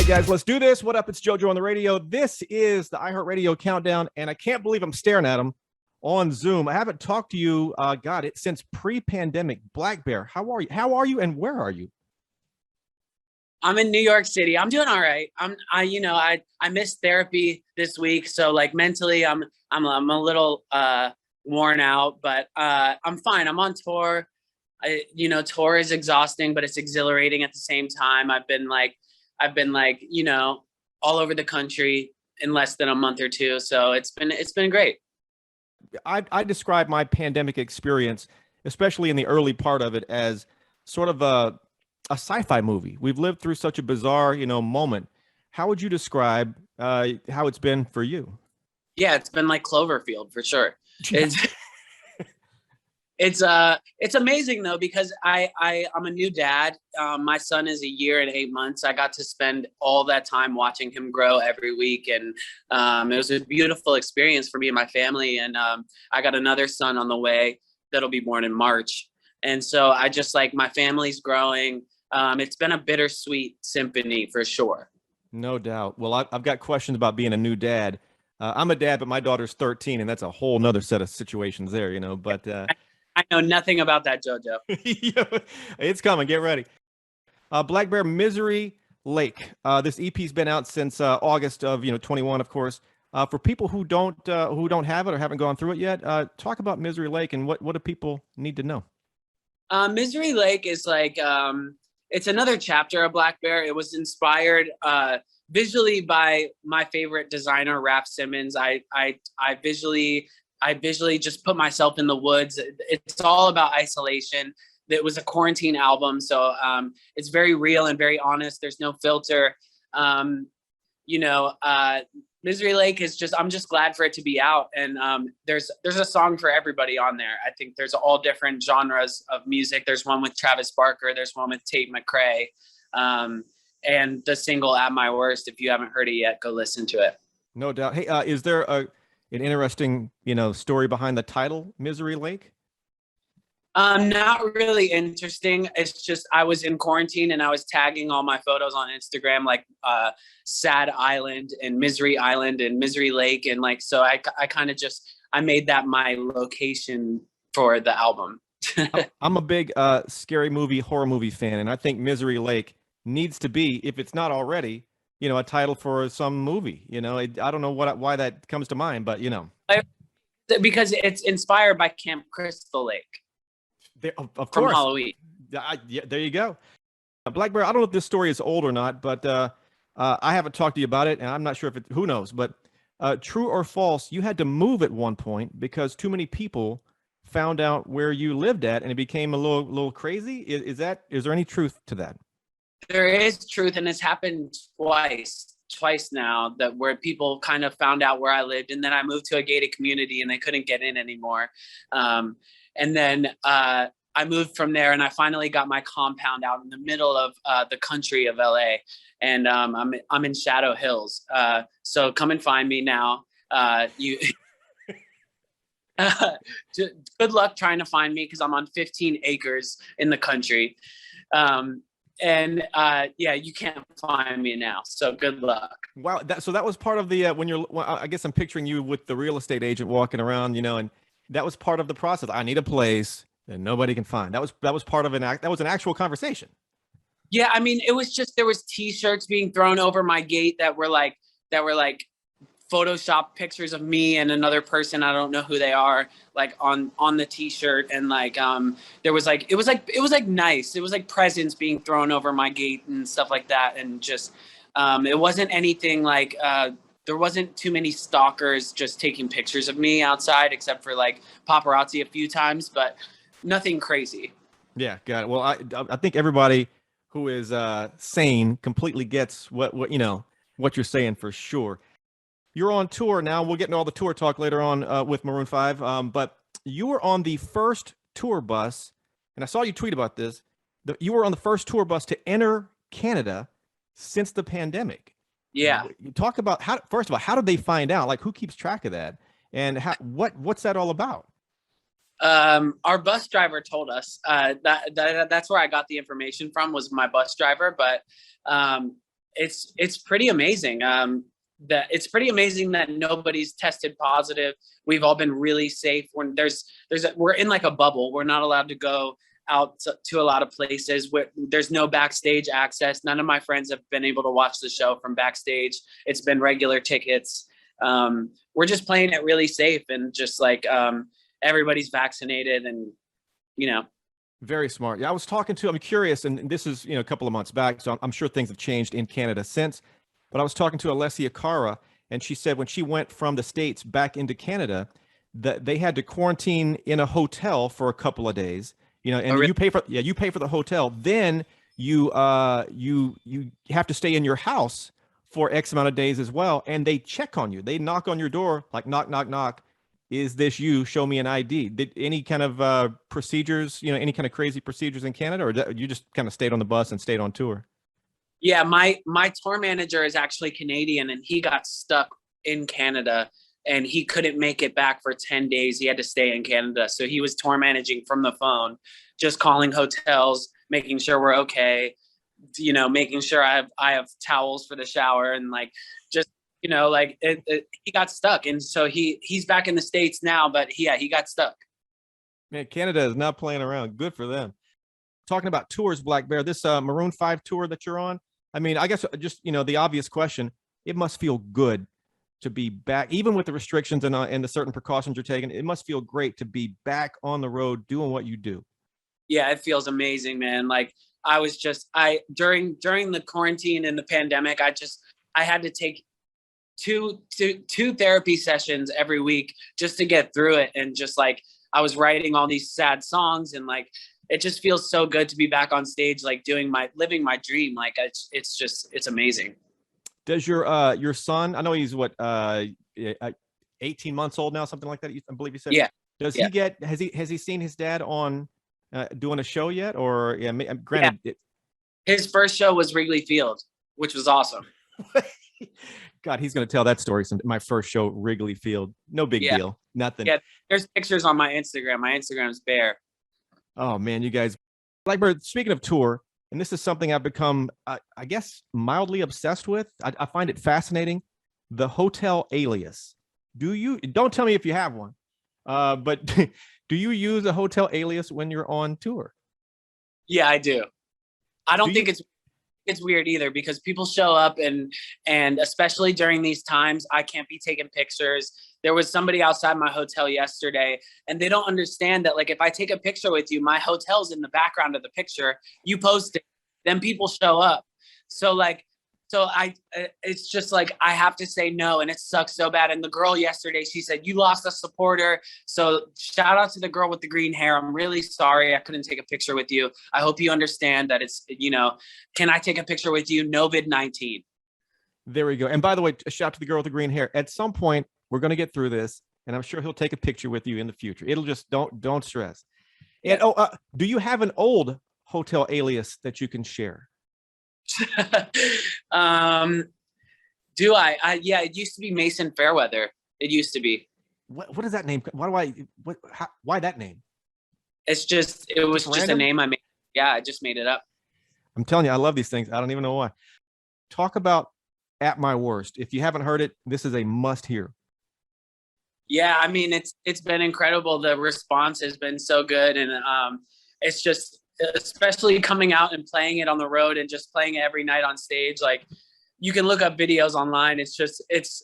Guys, let's do this. What up? It's JoJo on the radio. This is the iHeartRadio Countdown, and I can't believe I'm staring at him on Zoom. I haven't talked to you, since pre-pandemic. Blackbear, how are you? How are you, and where are you? I'm in New York City. I'm doing all right. I missed therapy this week, so like mentally, I'm a little worn out, but I'm fine. I'm on tour. Tour is exhausting, but it's exhilarating at the same time. I've been all over the country in less than a month or two. So it's been great. I describe my pandemic experience, especially in the early part of it, as sort of a sci-fi movie. We've lived through such a bizarre, moment. How would you describe how it's been for you? Yeah, it's been like Cloverfield for sure. It's amazing though, because I'm a new dad. My son is 1 year and 8 months. I got to spend all that time watching him grow every week. And it was a beautiful experience for me and my family. And I got another son on the way that'll be born in March. And so I just my family's growing. It's been a bittersweet symphony for sure. No doubt. Well, I've got questions about being a new dad. I'm a dad, but my daughter's 13, and that's a whole nother set of situations there, but I know nothing about that, JoJo. It's coming. Get ready. Blackbear, Misery Lake. This EP's been out since August of 21, of course. For people who don't have it or haven't gone through it yet, talk about Misery Lake and what do people need to know? Misery Lake is it's another chapter of Blackbear. It was inspired visually by my favorite designer, Raph Simmons. I visually just put myself in the woods. It's all about isolation. It was a quarantine album, so it's very real and very honest. There's no filter. Misery Lake is I'm just glad for it to be out. And there's a song for everybody on there. I think there's all different genres of music. There's one with Travis Barker. There's one with Tate McRae. And the single At My Worst, if you haven't heard it yet, go listen to it. No doubt. Hey, is there an interesting, story behind the title, Misery Lake? Not really interesting. It's just I was in quarantine and I was tagging all my photos on Instagram, Sad Island and Misery Lake, and so I kind of I made that my location for the album. I'm a big scary movie, horror movie fan, and I think Misery Lake needs to be, if it's not already, a title for some movie. I don't know why that comes to mind, but because it's inspired by Camp Crystal Lake. Of course. From Halloween. Yeah, there you go. Blackbear, I don't know if this story is old or not, but I haven't talked to you about it, and I'm not sure if who knows, but true or false, you had to move at one point because too many people found out where you lived at, and it became a little crazy. Is there any truth to that? There is truth, and it's happened twice now, that where people kind of found out where I lived, and then I moved to a gated community and they couldn't get in anymore. And then I moved from there, and I finally got my compound out in the middle of the country of LA, and I'm in Shadow Hills. So come and find me now. Good luck trying to find me because I'm on 15 acres in the country. You can't find me now. So good luck. Wow. So that was part of the, I guess I'm picturing you with the real estate agent walking around, and that was part of the process. I need a place that nobody can find. That was part of that was an actual conversation. Yeah. I mean, it was there was t-shirts being thrown over my gate that were like Photoshop pictures of me and another person. I don't know who they are, on the t-shirt. And there was it was nice. It was like presents being thrown over my gate and stuff like that. And just, it wasn't anything there wasn't too many stalkers just taking pictures of me outside, except for paparazzi a few times, but nothing crazy. Yeah. Got it. Well, I think everybody who is sane completely gets what you're saying for sure. You're on tour now. We'll get into all the tour talk later on with Maroon 5. But you were on the first tour bus, and I saw you tweet about this. You were on the first tour bus to enter Canada since the pandemic. Yeah. Talk about first of all, how did they find out? Who keeps track of that? And what's that all about? Our bus driver told us that's where I got the information from, was my bus driver. But it's pretty amazing. That it's pretty amazing that nobody's tested positive. We've all been really safe. When we're in like a bubble. We're not allowed to go out to a lot of places. There's no backstage access. None of my friends have been able to watch the show from backstage. It's been regular tickets. We're just playing it really safe, and just like everybody's vaccinated, and you know. Very smart. Yeah, I was talking to, I'm curious, and this is, a couple of months back, so I'm sure things have changed in Canada since, but I was talking to Alessia Cara, and she said when she went from the States back into Canada, that they had to quarantine in a hotel for a couple of days, and really? you pay for the hotel, then you have to stay in your house for X amount of days as well, and they check on you. They knock on your door, like knock, knock, knock. Is this you? Show me an ID. Did any kind of procedures, any kind of crazy procedures in Canada, or you just kind of stayed on the bus and stayed on tour? Yeah, my tour manager is actually Canadian, and he got stuck in Canada, and he couldn't make it back for 10 days. He had to stay in Canada. So he was tour managing from the phone, just calling hotels, making sure we're okay, making sure I have towels for the shower, and like just he got stuck. And so he's back in the States now, but he got stuck. Man, Canada is not playing around. Good for them. Talking about tours, Black Bear, this Maroon 5 tour that you're on, I mean, I guess just, the obvious question, it must feel good to be back, even with the restrictions and the certain precautions you're taking. It must feel great to be back on the road doing what you do. Yeah, it feels amazing, man. Like during the quarantine and the pandemic, I had to take two therapy sessions every week just to get through it. And just like, I was writing all these sad songs, and like, it just feels so good to be back on stage, like living my dream. Like it's amazing. Does your son, I know he's 18 months old now, something like that, I believe you said. Yeah. Does yeah. has he seen his dad on doing a show yet? Or granted, yeah. His first show was Wrigley Field, which was awesome. God, he's going to tell that story. My first show, Wrigley Field. No big deal. Nothing. Yeah, there's pictures on my Instagram. My Instagram's bare. Oh, man, you guys. Blackbird, speaking of tour, and this is something I've become, I guess, mildly obsessed with. I find it fascinating. The hotel alias. Don't tell me if you have one, but do you use a hotel alias when you're on tour? Yeah, I do. I don't think it's weird either, because people show up, and especially during these times, I can't be taking pictures. There was somebody outside my hotel yesterday, and they don't understand that, like, if I take a picture with you, my hotel's in the background of the picture, you post it, then people show up. It's just like, I have to say no, and it sucks so bad. And the girl yesterday, she said, you lost a supporter. So shout out to the girl with the green hair. I'm really sorry I couldn't take a picture with you. I hope you understand that it's, can I take a picture with you? COVID-19. There we go. And by the way, a shout out to the girl with the green hair. At some point, we're going to get through this, and I'm sure he'll take a picture with you in the future. It'll just, don't stress. And do you have an old hotel alias that you can share? Do I? Yeah, it used to be Mason Fairweather. It used to be. What is that name? Why that name? It was just a name I made. Yeah, I just made it up. I'm telling you, I love these things. I don't even know why. Talk about At My Worst. If you haven't heard it, this is a must hear. Yeah, I mean, it's been incredible. The response has been so good, and it's just, especially coming out and playing it on the road and just playing it every night on stage. Like, you can look up videos online. It's just, it's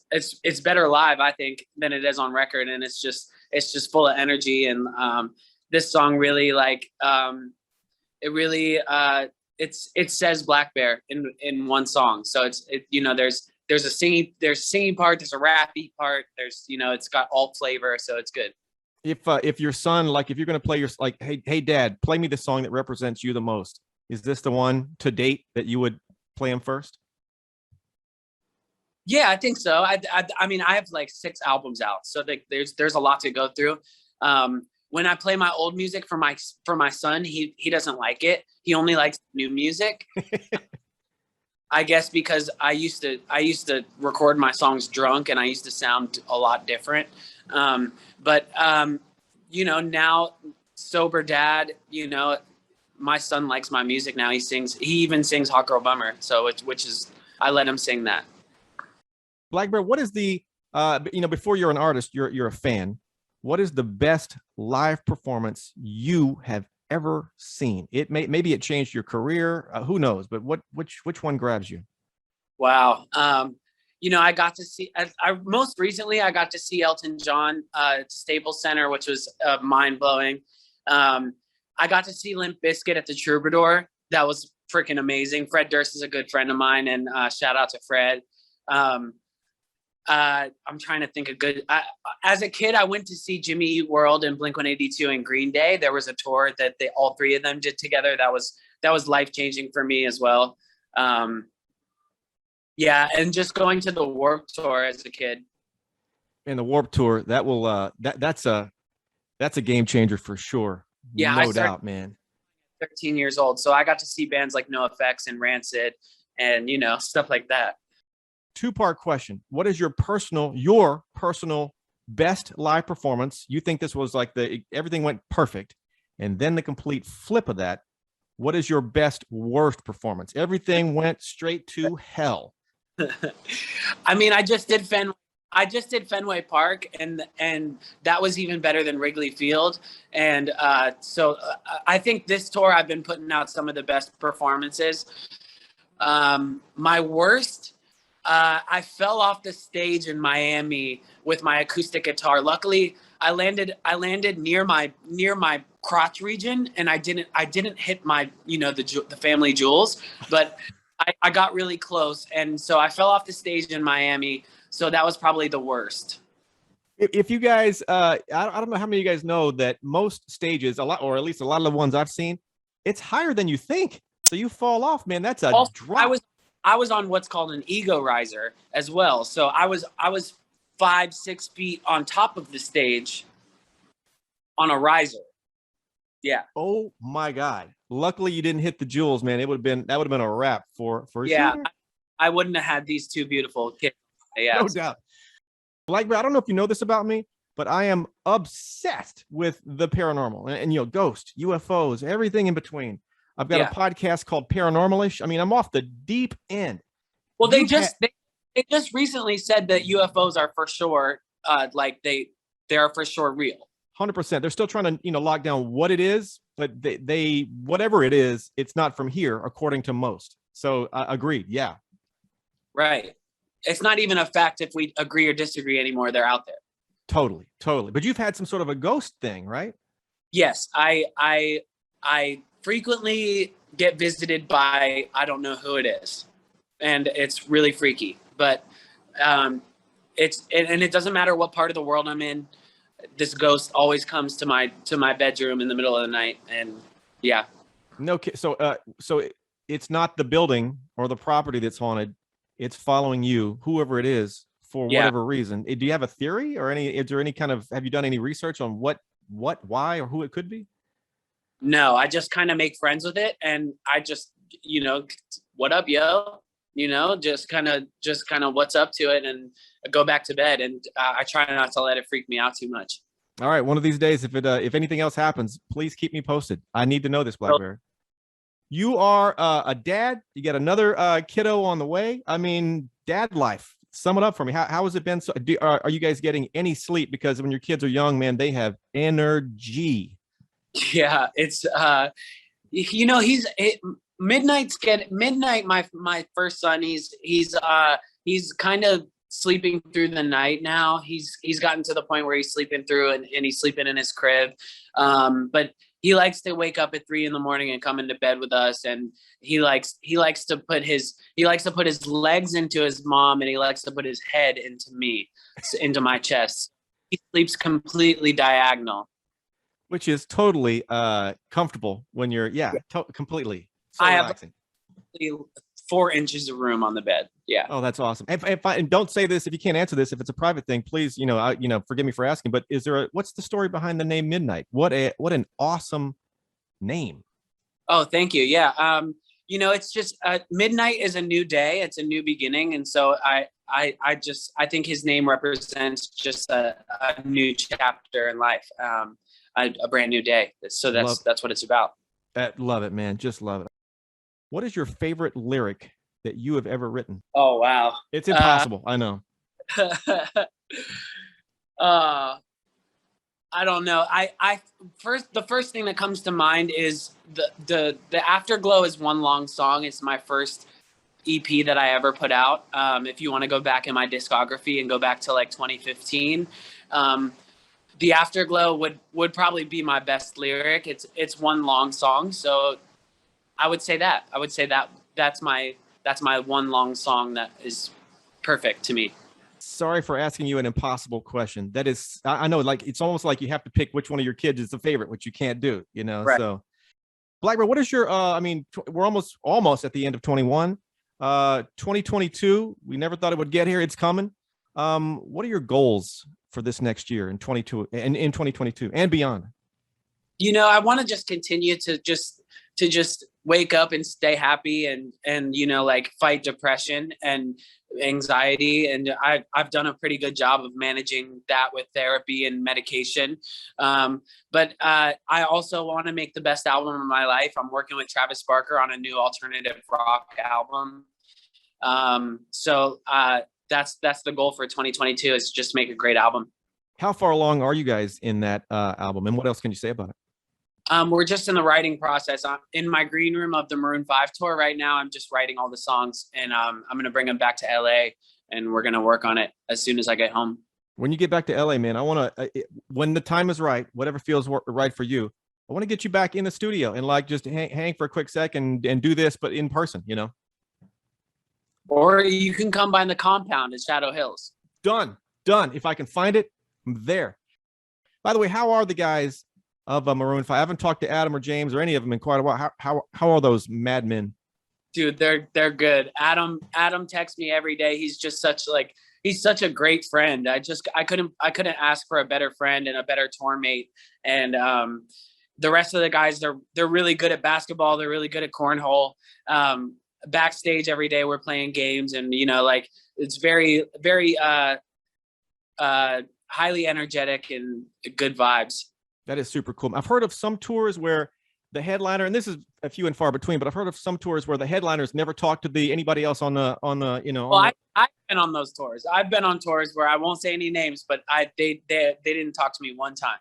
better live, I think, than it is on record. And it's just full of energy. And this song really, it says Black Bear in one song. So there's a singing part, there's a rappy part, it's got all flavor. So it's good. If your son, like, if you're going to play hey dad, play me the song that represents you the most, is this the one to date that you would play him first? Yeah, I think so. I mean, I have like 6 albums out, so there's a lot to go through. When I play my old music for my son, he doesn't like it. He only likes new music. I guess because I used to record my songs drunk, and I used to sound a lot different. But now, sober dad, my son likes my music now. He even sings Hot Girl Bummer. So which is, I let him sing that. Blackbear, what is the before you're an artist, you're a fan. What is the best live performance you have ever seen? Maybe it changed your career. Who knows? But which one grabs you? Wow. I got to see, most recently, I got to see Elton John at Staples Center, which was mind blowing. I got to see Limp Bizkit at the Troubadour. That was freaking amazing. Fred Durst is a good friend of mine, and shout out to Fred. I'm trying to think of good. As a kid, I went to see Jimmy Eat World and Blink-182 and Green Day. There was a tour that all three of them did together. That was life changing for me as well. Yeah, and just going to the Warped Tour as a kid. And the Warped Tour, that will that's a game changer for sure. Yeah, no doubt, man. 13 years old, so I got to see bands like NoFX and Rancid, and stuff like that. Two-part question: what is your personal best live performance? You think this was like everything went perfect, and then the complete flip of that. What is your best worst performance? Everything went straight to hell. I mean, I just did Fenway Park, and that was even better than Wrigley Field. And so I think this tour I've been putting out some of the best performances. My worst, I fell off the stage in Miami with my acoustic guitar. Luckily, I landed near my crotch region, and I didn't hit my the family jewels, but I got really close, and so I fell off the stage in Miami. So that was probably the worst. If you guys, I don't know how many of you guys know that most stages, or at least a lot of the ones I've seen, it's higher than you think. So you fall off, man. That's a drop. I was on what's called an ego riser as well. So I was 5-6 feet on top of the stage on a riser. Yeah. Oh my God. Luckily you didn't hit the jewels, man. That would have been a wrap for yeah. Sure. I wouldn't have had these two beautiful kids. Yeah. No doubt. Blackbear, I don't know if you know this about me, but I am obsessed with the paranormal and ghosts, UFOs, everything in between. I've got a podcast called Paranormal-ish. I mean, I'm off the deep end. Well, they just recently said that UFOs are for sure, they are for sure real. 100%. They're still trying to, lock down what it is, but they whatever it is, it's not from here, according to most. So agreed. Yeah. Right. It's not even a fact if we agree or disagree anymore. They're out there. Totally. But you've had some sort of a ghost thing, right? Yes. I frequently get visited by, I don't know who it is. And it's really freaky, but it doesn't matter what part of the world I'm in. This ghost always comes to my bedroom in the middle of the night. And yeah. No. So it's not the building or the property that's haunted. It's following you, whoever it is, for whatever reason. Do you have a theory or is there any kind of, have you done any research on what, why, or who it could be? No, I just kind of make friends with it. And I just, what up, yo? Just kind of what's up to it and go back to bed. And I try not to let it freak me out too much. All right. One of these days, if anything else happens, please keep me posted. I need to know this, Blackbear. You are a dad. You got another kiddo on the way. I mean, dad life. Sum it up for me. How has it been? So, are you guys getting any sleep? Because when your kids are young, man, they have energy. Yeah, it's midnight. My first son, he's kind of sleeping through the night now. He's gotten to the point where he's sleeping through and he's sleeping in his crib. But he likes to wake up at 3 a.m. and come into bed with us. And he likes to put his legs into his mom, and he likes to put his head into me, into my chest. He sleeps completely diagonal, which is totally comfortable when you're completely. So I relaxing. have 4 inches of room on the bed. Yeah. Oh, that's awesome. And don't say this if you can't answer this. If it's a private thing, please, forgive me for asking. But what's the story behind the name Midnight? What an awesome name. Oh, thank you. Yeah. It's just midnight is a new day. It's a new beginning, and so I think his name represents just a new chapter in life, a brand new day. So that's what it's about. Love it, man. Just love it. What is your favorite lyric that you have ever written? Oh, wow. It's impossible. I know. I don't know. The first thing that comes to mind is the Afterglow is one long song. It's my first EP that I ever put out. If you want to go back in my discography and go back to like 2015, the Afterglow would probably be my best lyric. It's one long song, so I would say that. That's my one long song that is perfect to me. Sorry for asking you an impossible question. That is, I know, like it's almost like you have to pick which one of your kids is the favorite, which you can't do, you know. Right. So, Blackbear, what is your? I mean, we're almost at the end of 21. 2022. We never thought it would get here. It's coming. What are your goals for this next year in 22 and in 2022 and beyond? You know, I want to just continue to just wake up and stay happy and you know, like fight depression and anxiety, and I've done a pretty good job of managing that with therapy and medication, but I also want to make the best album of my life. I'm working with Travis Barker on a new alternative rock album, so that's the goal for 2022, is just make a great album. How far along are you guys in that album, and what else can you say about it? We're just in the writing process. I'm in my green room of the Maroon 5 tour right now. I'm just writing all the songs, and I'm going to bring them back to LA, and we're going to work on it as soon as I get home. When you get back to LA, man, I want to, when the time is right, whatever feels right for you, I want to get you back in the studio and like just hang for a quick second and do this, but in person, you know? Or you can come by the compound at Shadow Hills. Done. If I can find it, I'm there. By the way, how are the guys of Maroon 5? I haven't talked to Adam or James or any of them in quite a while. How are those madmen? Dude, they're good. Adam texts me every day. He's just he's such a great friend. I couldn't ask for a better friend and a better tour mate. And the rest of the guys, they're really good at basketball. They're really good at cornhole. Backstage every day we're playing games, and you know, like it's very, very highly energetic and good vibes. That is super cool. I've heard of some tours where the headliner, and this is a few and far between, but I've heard of some tours where the headliners never talk to anybody else on the you know. Well, I've been on those tours. I've been on tours where I won't say any names, but they didn't talk to me one time.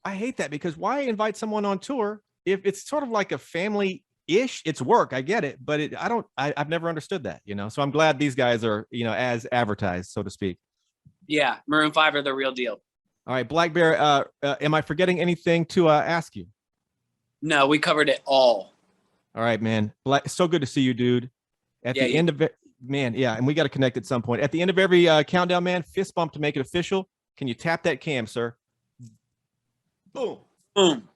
I hate that, because why invite someone on tour if it's sort of like a family-ish? It's work, I get it, but I've never understood that, you know. So I'm glad these guys are, you know, as advertised, so to speak. Yeah, Maroon 5 are the real deal. All right, Blackbear, am I forgetting anything to ask you? No, we covered it all. All right, man. So good to see you, dude. At the end of it, man, yeah, and we got to connect at some point. At the end of every countdown, man, fist bump to make it official. Can you tap that cam, sir? Boom. Boom.